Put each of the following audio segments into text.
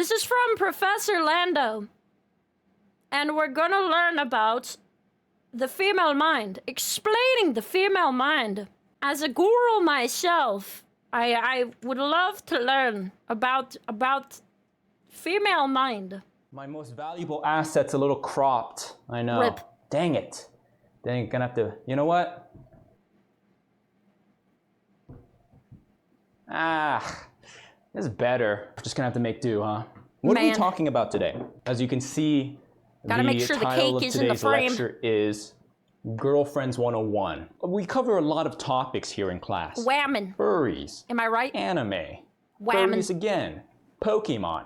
This is from Professor Lando. And we're gonna learn about the female mind, explaining the female mind. As a guru myself, I would love to learn about female mind. My most valuable asset's a little cropped. I know. Rip. Dang it. Gonna have to, you know what? This is better. Just gonna have to make do, huh? What are we talking about today? As you can see, gotta make sure the cake is in the frame. Lecture is Girlfriends 101. We cover a lot of topics here in class. Whammon. Furries. Am I right? Anime. Whammon. Furries again. Pokemon.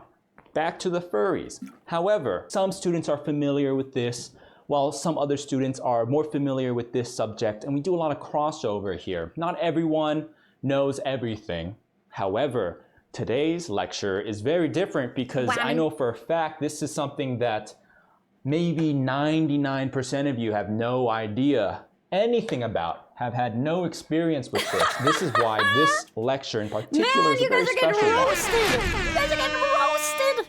Back to the furries. However, some students are familiar with this, while some other students are more familiar with this subject, and we do a lot of crossover here. Not everyone knows everything. However, today's lecture is very different because I know for a fact this is something that maybe 99% of you have no idea anything about, have had no experience with this. This is why this lecture in particular is a very special one. You guys are getting roasted!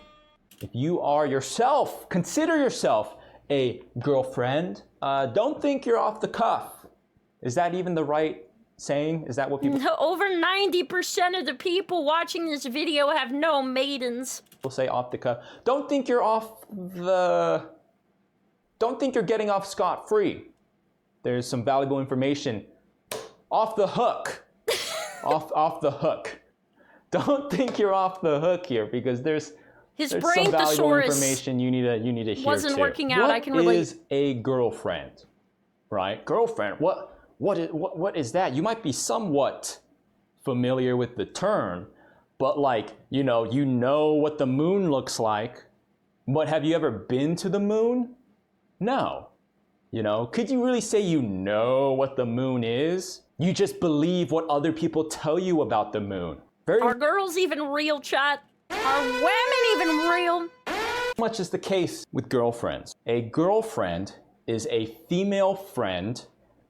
If you are yourself, consider yourself a girlfriend, don't think you're off the cuff. Is that even the right saying? Is that what people... Over 90% of the people watching this video have no maidens. People say off the cuff. Don't think you're off the... Don't think you're getting off scot-free. There's some valuable information. Off the hook. off the hook. Don't think you're off the hook here because there's some valuable information you need to hear wasn't working out. I can relate. What is a girlfriend? Right? Girlfriend. What is that? You might be somewhat familiar with the term, but like, you know what the moon looks like, but have you ever been to the moon? No. Could you really say you know what the moon is? You just believe what other people tell you about the moon. Are girls even real, chat? Are women even real? Much is the case with girlfriends. A girlfriend is a female friend,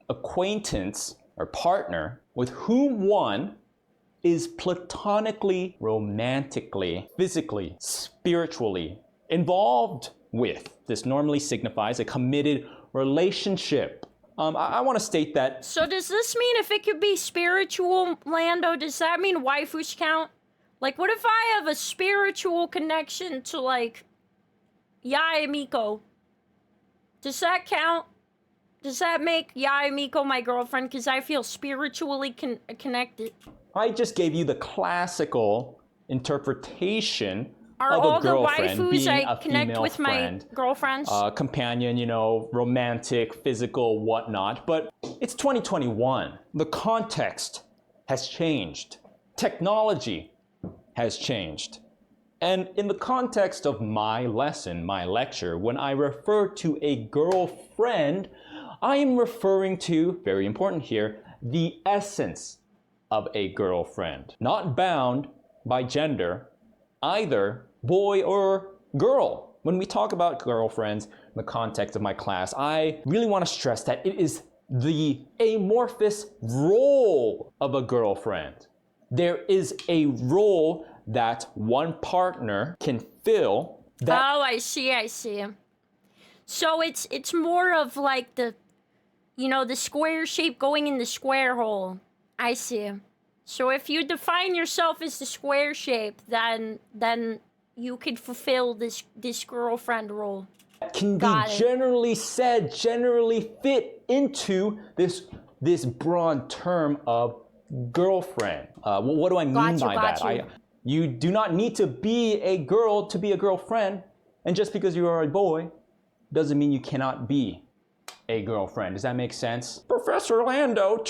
acquaintance, or partner with whom one is platonically, romantically, physically, spiritually involved with. This normally signifies a committed relationship. I want to state that. So does this mean if it could be spiritual, Lando, does that mean waifus count? Like, what if I have a spiritual connection to, like, Yae Miko? Does that count? Does that make Yae Miko my girlfriend? Because I feel spiritually connected. I just gave you the classical interpretation Are of all a girlfriend the waifus being I a connect female with friend, my girlfriends? Companion, romantic, physical, whatnot. But it's 2021. The context has changed. Technology has changed. And in the context of my lesson, my lecture, when I refer to a girlfriend, I am referring to, very important here, the essence of a girlfriend. Not bound by gender, either boy or girl. When we talk about girlfriends in the context of my class, I really want to stress that it is the amorphous role of a girlfriend. There is a role that one partner can fill. Oh, I see. So it's more of like the square shape going in the square hole. I see. So if you define yourself as the square shape, then you could fulfill this girlfriend role. Can be generally fit into this broad term of girlfriend. What do I mean by that? You do not need to be a girl to be a girlfriend, and just because you are a boy doesn't mean you cannot be a girlfriend. Does that make sense? Professor Lando,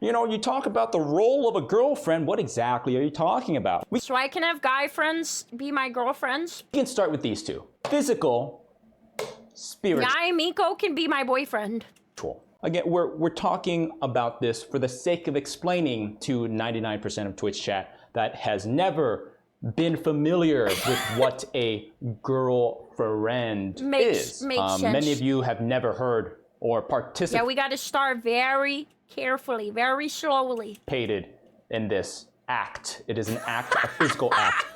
you talk about the role of a girlfriend. What exactly are you talking about? So I can have guy friends be my girlfriends? We can start with these two. Physical, spiritual. Yae Miko can be my boyfriend. Again, we're talking about this for the sake of explaining to 99% of Twitch chat that has never been familiar with what a girlfriend is. Makes sense. Many of you have never heard or participated. Yeah, we got to start very carefully, very slowly. In this act. It is an act, a physical act.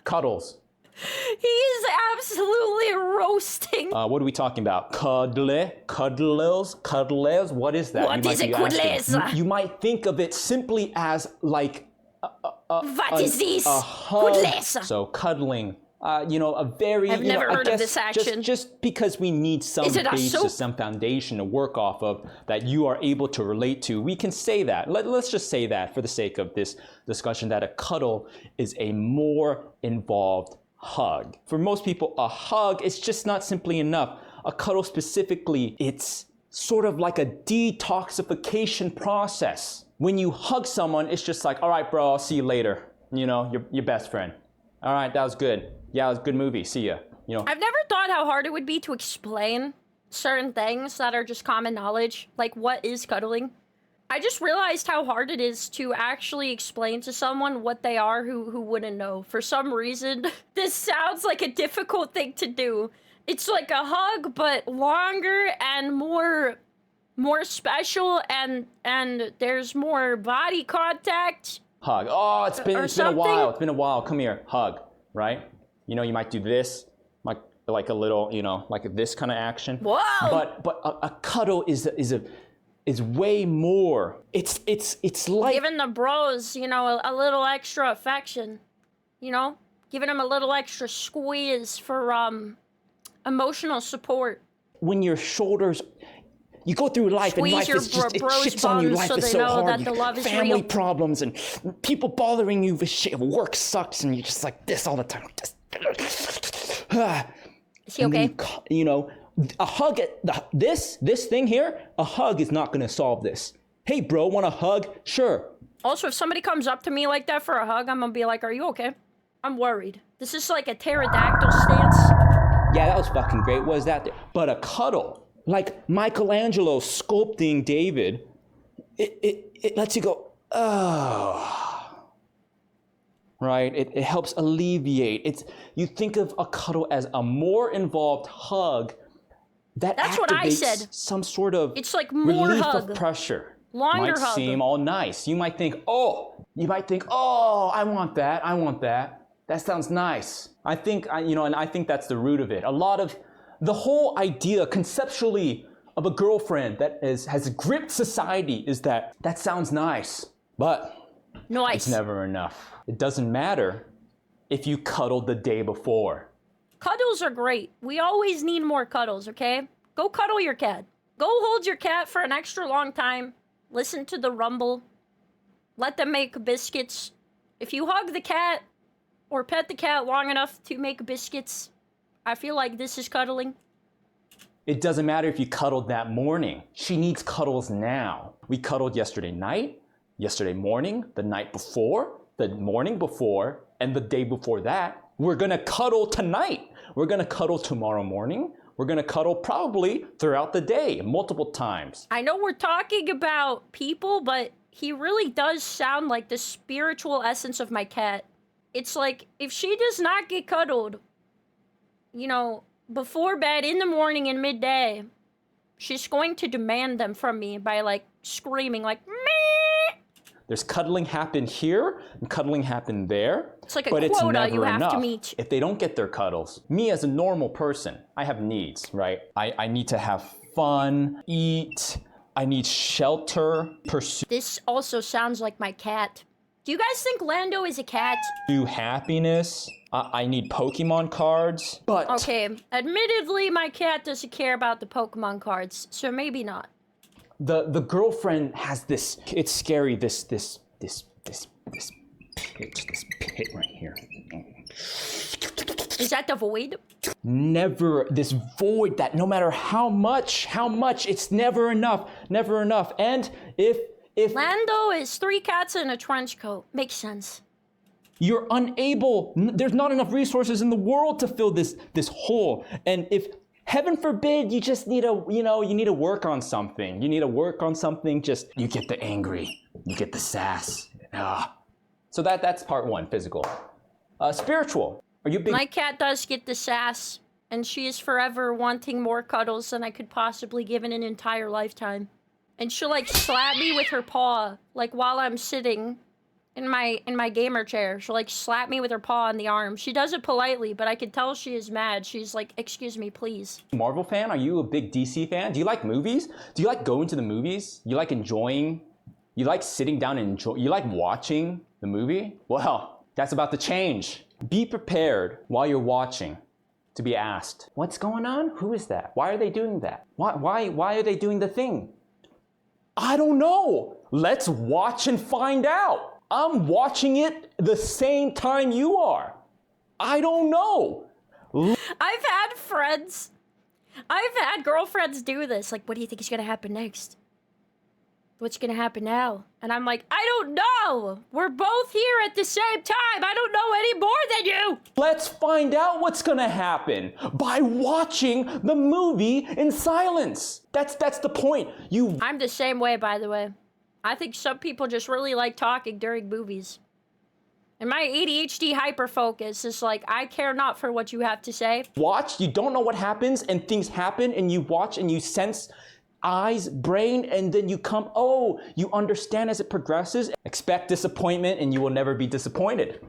Cuddles, He's absolutely roasting. What are we talking about? Cuddles? What is that? What is a cuddles? You might think of it simply as like What is this? a hug. Cuddles. So cuddling. A very. I've never heard of guess this action. Just because we need some Is it a basis, soap? some foundation to work off of that you are able to relate to, we can say that. Let's just say that for the sake of this discussion, that a cuddle is a more involved hug. For most people, a hug is just not simply enough. A cuddle specifically, it's sort of like a detoxification process. When you hug someone, it's just like, all right, bro, I'll see you later. Your best friend. All right, that was good. Yeah, it was a good movie. See ya. I've never thought how hard it would be to explain certain things that are just common knowledge. Like, what is cuddling? I just realized how hard it is to actually explain to someone what they are who wouldn't know. For some reason, this sounds like a difficult thing to do. It's like a hug, but longer and more special, and there's more body contact. Hug. Oh, it's been a something. while. It's been a while. Come here. Hug. Right? You might do this, like a little, like this kind of action. Whoa! But a cuddle is way more. It's like Giving the bros, a little extra affection. Giving them a little extra squeeze for emotional support. when your shoulders. You go through life and life is just, it shits on you. Life so is they so know hard. that the love is Family real. problems and people bothering you with shit. Work sucks and you're just like this all the time. Just, Is he okay? A hug, this thing here, a hug is not going to solve this. Hey, bro, want a hug? Sure. Also, if somebody comes up to me like that for a hug, I'm gonna be like, are you okay? I'm worried. This is like a pterodactyl stance. Yeah, that was fucking great. What was that? But a cuddle, like Michelangelo sculpting David, it lets you go, oh. Right? It helps alleviate. You think of a cuddle as a more involved hug that That's activates what I said. some sort of It's like more relief hug. of pressure. Longer might hug. seem all nice. You might think, oh, I want that. That sounds nice. I think that's the root of it. A lot of the whole idea conceptually of a girlfriend that has gripped society is that sounds nice, but Nice. it's never enough. It doesn't matter if you cuddled the day before. Cuddles are great. We always need more cuddles, okay? Go cuddle your cat. Go hold your cat for an extra long time. Listen to the rumble. Let them make biscuits. If you hug the cat or pet the cat long enough to make biscuits, I feel like this is cuddling. It doesn't matter if you cuddled that morning. She needs cuddles now. We cuddled yesterday night, yesterday morning, the night before, the morning before, and the day before that. We're gonna cuddle tonight. We're gonna cuddle tomorrow morning. We're gonna cuddle probably throughout the day, multiple times. I know we're talking about people, but he really does sound like the spiritual essence of my cat. It's like, if she does not get cuddled, before bed, in the morning, and midday, she's going to demand them from me by, screaming, meh! There's cuddling happen here and cuddling happen there. It's like a but it's quota never you have enough. to meet. If they don't get their cuddles, me as a normal person, I have needs, right? I need to have fun, eat, I need shelter, pursue This also sounds like my cat. Do you guys think Lando is a cat? happiness. I need Pokemon cards. But Okay, admittedly, my cat doesn't care about the Pokemon cards, so maybe not. the girlfriend has this, it's scary, this pit right here. Is that the void? Never, this void that no matter how much, it's never enough. And if Lando is 3 cats in a trench coat. Makes sense. you're unable, there's not enough resources in the world to fill this hole. And if, heaven forbid, you just need you need to work on something. Just, you get the angry, you get the sass. So that's part one, physical. Spiritual. Are you big? My cat does get the sass, and she is forever wanting more cuddles than I could possibly give in an entire lifetime. And she'll slap me with her paw, while I'm sitting, in my gamer chair. She'll like slap me with her paw on the arm. She does it politely, but I can tell she is mad. She's like, "Excuse me, please." Marvel fan? Are you a big DC fan? Do you like movies? Do you like going to the movies? You like enjoying? You like sitting down and enjoy? You like watching the movie? Well, that's about to change. Be prepared while you're watching to be asked, "What's going on? Who is that? Why are they doing that? Why are they doing the thing?" I don't know. Let's watch and find out. I'm watching it the same time you are. I don't know. I've had girlfriends do this. Like, what do you think is gonna happen next? What's gonna happen now? And I'm like, I don't know. We're both here at the same time. I don't know any more than you. Let's find out what's gonna happen by watching the movie in silence. That's the point. I'm the same way, by the way. I think some people just really like talking during movies. And my ADHD hyperfocus is like, I care not for what you have to say. Watch, you don't know what happens, and things happen, and you watch and you sense eyes, brain, and then you you understand as it progresses. Expect disappointment, and you will never be disappointed.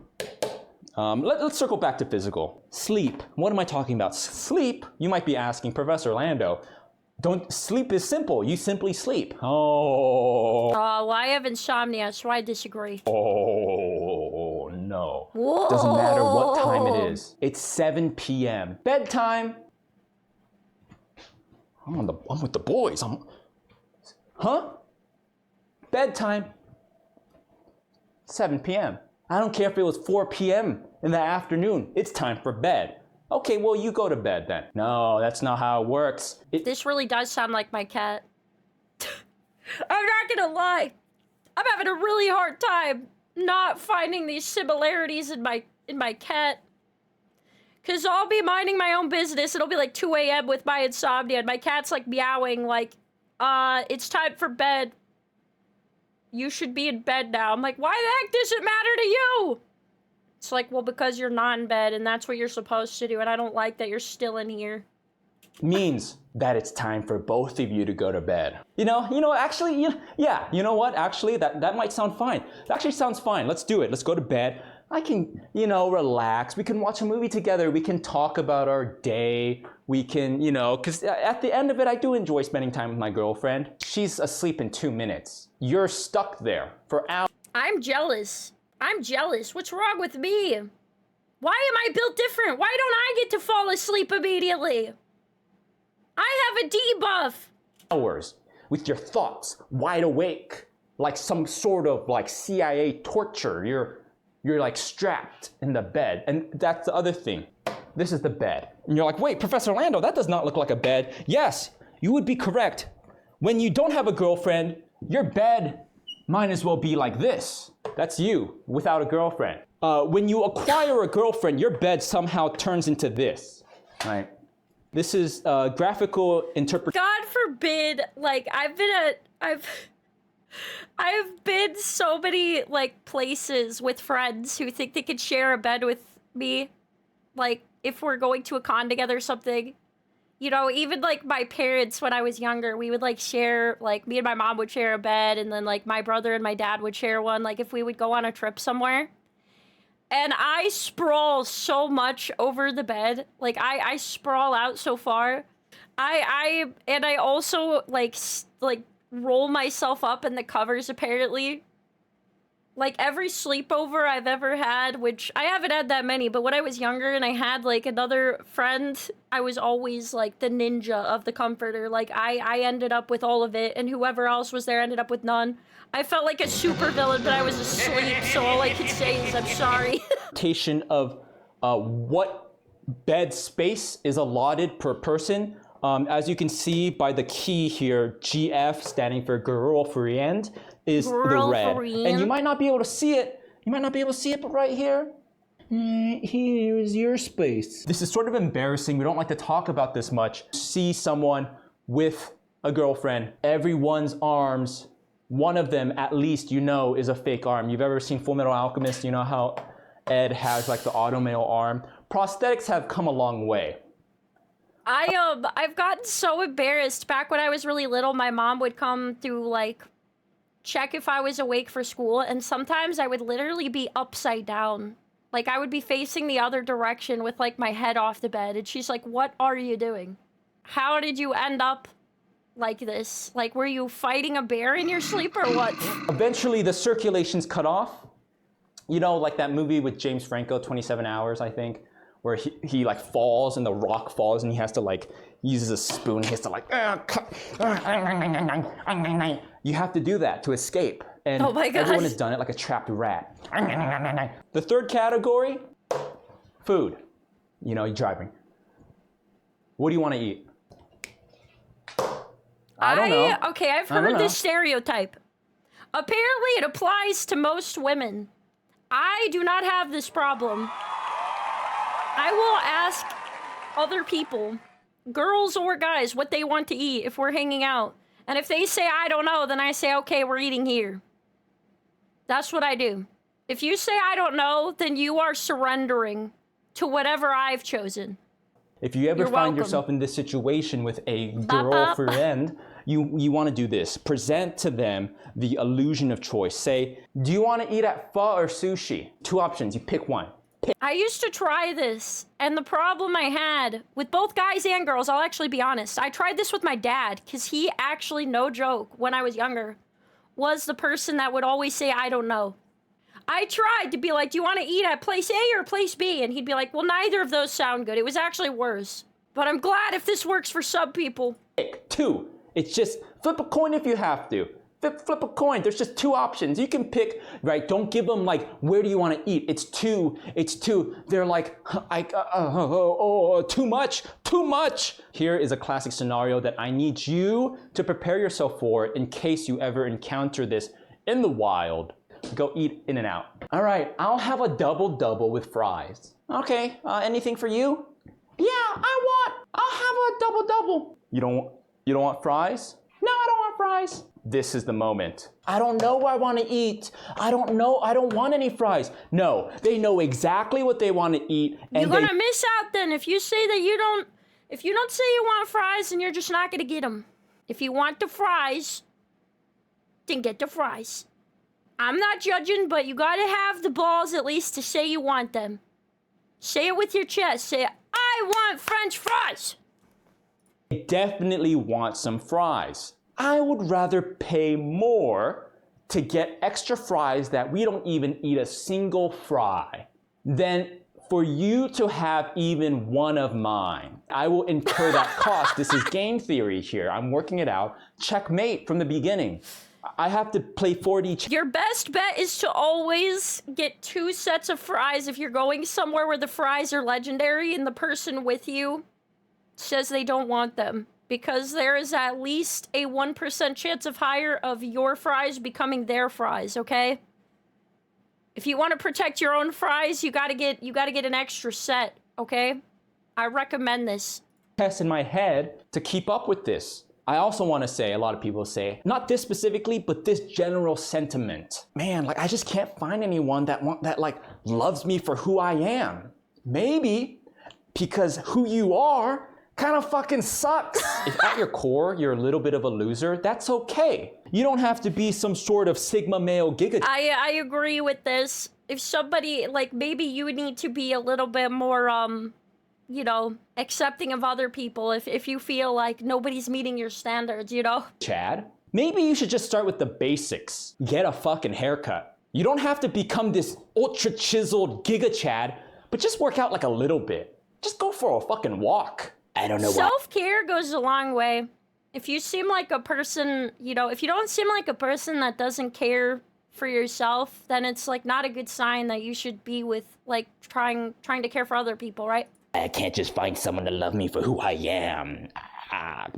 Let's circle back to physical. Sleep. What am I talking about? Sleep, you might be asking, Professor Lando. Sleep is simple. You simply sleep. Oh. Well, I have insomnia, so I disagree. Oh, no. Whoa. Doesn't matter what time it is. It's 7 p.m. Bedtime. I'm with the boys. Huh? Bedtime. 7 p.m. I don't care if it was 4 p.m. in the afternoon. It's time for bed. Okay, well, you go to bed then. No, that's not how it works. This really does sound like my cat. I'm not gonna lie. I'm having a really hard time not finding these similarities in my cat. Cause I'll be minding my own business. It'll be like 2 a.m. with my insomnia, and my cat's like meowing like, it's time for bed. You should be in bed now. I'm like, why the heck does it matter to you? It's like, well, because you're not in bed, and that's what you're supposed to do, and I don't like that you're still in here. Means that it's time for both of you to go to bed. Actually, yeah, you know what? Actually, that might sound fine. That actually sounds fine. Let's do it. Let's go to bed. I can, relax. We can watch a movie together. We can talk about our day. We can, because at the end of it, I do enjoy spending time with my girlfriend. She's asleep in 2 minutes. You're stuck there for hours. I'm jealous. What's wrong with me? Why am I built different? Why don't I get to fall asleep immediately? I have a debuff. Hours with your thoughts wide awake, like some sort of like CIA torture. You're like strapped in the bed. And that's the other thing. This is the bed. And you're like, wait, Professor Lando, that does not look like a bed. Yes, you would be correct. When you don't have a girlfriend, your bed might as well be like this. That's you without a girlfriend. When you acquire a girlfriend, your bed somehow turns into this, right? This is graphical interpretation. God forbid, like I've been so many like places with friends who think they could share a bed with me. Like if we're going to a con together or something. Even like my parents when I was younger, we would like share, like me and my mom would share a bed, and then like my brother and my dad would share one, like if we would go on a trip somewhere. And I sprawl so much over the bed. Like I sprawl out so far. I also like roll myself up in the covers apparently. Like every sleepover I've ever had, which I haven't had that many, but when I was younger and I had like another friend, I was always like the ninja of the comforter. Like I ended up with all of it, and whoever else was there ended up with none. I felt like a supervillain, but I was asleep, so all I could say is I'm sorry. Of what bed space is allotted per person. As you can see by the key here, GF standing for girlfriend, is the red. And you might not be able to see it. But right here, here is your space. This is sort of embarrassing. We don't like to talk about this much. See someone with a girlfriend, everyone's arms, one of them at least is a fake arm. You've ever seen Full Metal Alchemist? You know how Ed has like the automail arm? Prosthetics have come a long way. I've gotten so embarrassed. Back when I was really little, my mom would come through like check if I was awake for school, and sometimes I would literally be upside down. Like, I would be facing the other direction with, like, my head off the bed, and she's like, what are you doing? How did you end up like this? Like, were you fighting a bear in your sleep or what? Eventually, the circulation's cut off. You know, like that movie with James Franco, 27 Hours, I think, where he like falls and the rock falls and he has to like, uses a spoon, he has to like, you have to do that to escape. And oh my gosh. everyone has done it like a trapped rat. The third category, food. You know, you're driving. What do you want to eat? I don't know. Okay, I've heard this stereotype. Apparently, it applies to most women. I do not have this problem. I will ask other people, girls or guys, what they want to eat if we're hanging out. And if they say, I don't know, then I say, okay, we're eating here. That's what I do. If you say, I don't know, then you are surrendering to whatever I've chosen. If you ever find yourself in this situation with a girlfriend, you want to do this. Present to them the illusion of choice. Say, do you want to eat at pho or sushi? 2 options, you pick one. I used to try this, and the problem I had with both guys and girls, I'll actually be honest, I tried this with my dad, because he actually, no joke, when I was younger, was the person that would always say, I don't know. I tried to be like, do you want to eat at place A or place B? And he'd be like, well, neither of those sound good. It was actually worse. But I'm glad if this works for some people. Pick 2. It's just flip a coin if you have to. Flip a coin. There's just 2 options. You can pick, right? Don't give them like, where do you want to eat? It's 2. It's 2. They're like, too much. Here is a classic scenario that I need you to prepare yourself for in case you ever encounter this in the wild. Go eat In-N-Out. All right, I'll have a double-double with fries. Okay, anything for you? Yeah, I'll have a double-double. You don't want fries? No, I don't want fries. This is the moment. I don't know what I want to eat. I don't know. I don't want any fries. No, they know exactly what they want to eat. And you're gonna miss out then if you say that you don't. If you don't say you want fries, then you're just not gonna get them. If you want the fries, then get the fries. I'm not judging, but you gotta have the balls at least to say you want them. Say it with your chest. Say, I want French fries. I definitely want some fries. I would rather pay more to get extra fries that we don't even eat a single fry than for you to have even one of mine. I will incur that cost. This is game theory here. I'm working it out. Checkmate from the beginning. I have to play 4D. Your best bet is to always get 2 sets of fries if you're going somewhere where the fries are legendary and the person with you says they don't want them. Because there is at least a 1% chance of your fries becoming their fries, okay? If you want to protect your own fries, you gotta get an extra set, okay? I recommend this. Test in my head to keep up with this. I also want to say, a lot of people say, not this specifically, but this general sentiment. Man, like I just can't find anyone that like loves me for who I am. Maybe because who you are kind of fucking sucks. If at your core you're a little bit of a loser, that's okay. You don't have to be some sort of sigma male giga. I agree with this. If somebody, like, maybe you would need to be a little bit more, you know, accepting of other people if you feel like nobody's meeting your standards, you know? Chad, maybe you should just start with the basics. Get a fucking haircut. You don't have to become this ultra chiseled giga Chad, but just work out like a little bit. Just go for a fucking walk. I don't know why. Self-care goes a long way. If you seem like a person, you know, if you don't seem like a person that doesn't care for yourself, then it's like not a good sign that you should be with like trying to care for other people, right? I can't just find someone to love me for who I am. Han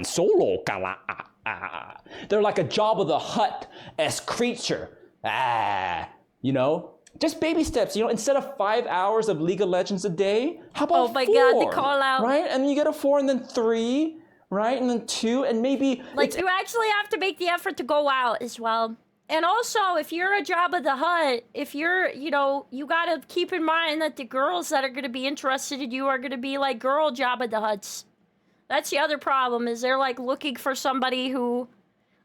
Solo. They're like a Jabba the Hutt-esque creature. You know? Just baby steps, you know, instead of 5 hours of League of Legends a day, how about 4? Oh my God, the call out. Right? And you get a 4 and then 3, right? And then 2 and maybe... Like, you actually have to make the effort to go out as well. And also, if you're a Jabba the Hutt, if you're, you know, you gotta keep in mind that the girls that are gonna be interested in you are gonna be like girl Jabba the Hutts. That's the other problem, is they're like looking for somebody who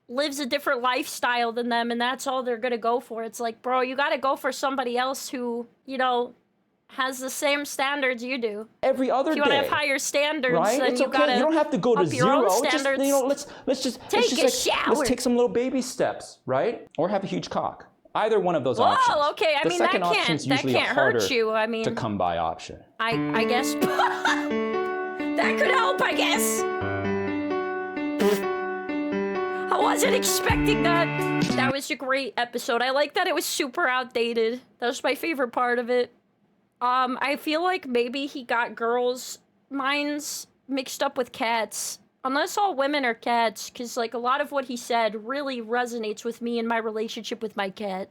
lives a different lifestyle than them, and that's all they're gonna go for. It's like, bro, you gotta go for somebody else who, you know, has the same standards you do. Every other If you day. want to have higher standards, Right? then It's you okay. gotta You don't have to go to up your own zero. Just, standards. you know, let's just shower. Let's take some little baby steps, right? Or have a huge cock. Either one of those Whoa, options. okay. I The mean, that second option's can't usually a harder hurt you. I mean, to come by option. I guess that could help. I guess. I wasn't expecting that. That was a great episode. I like that it was super outdated. That was my favorite part of it. I feel like maybe he got girls' minds mixed up with cats. Unless all women are cats, because, like, a lot of what he said really resonates with me and my relationship with my cat.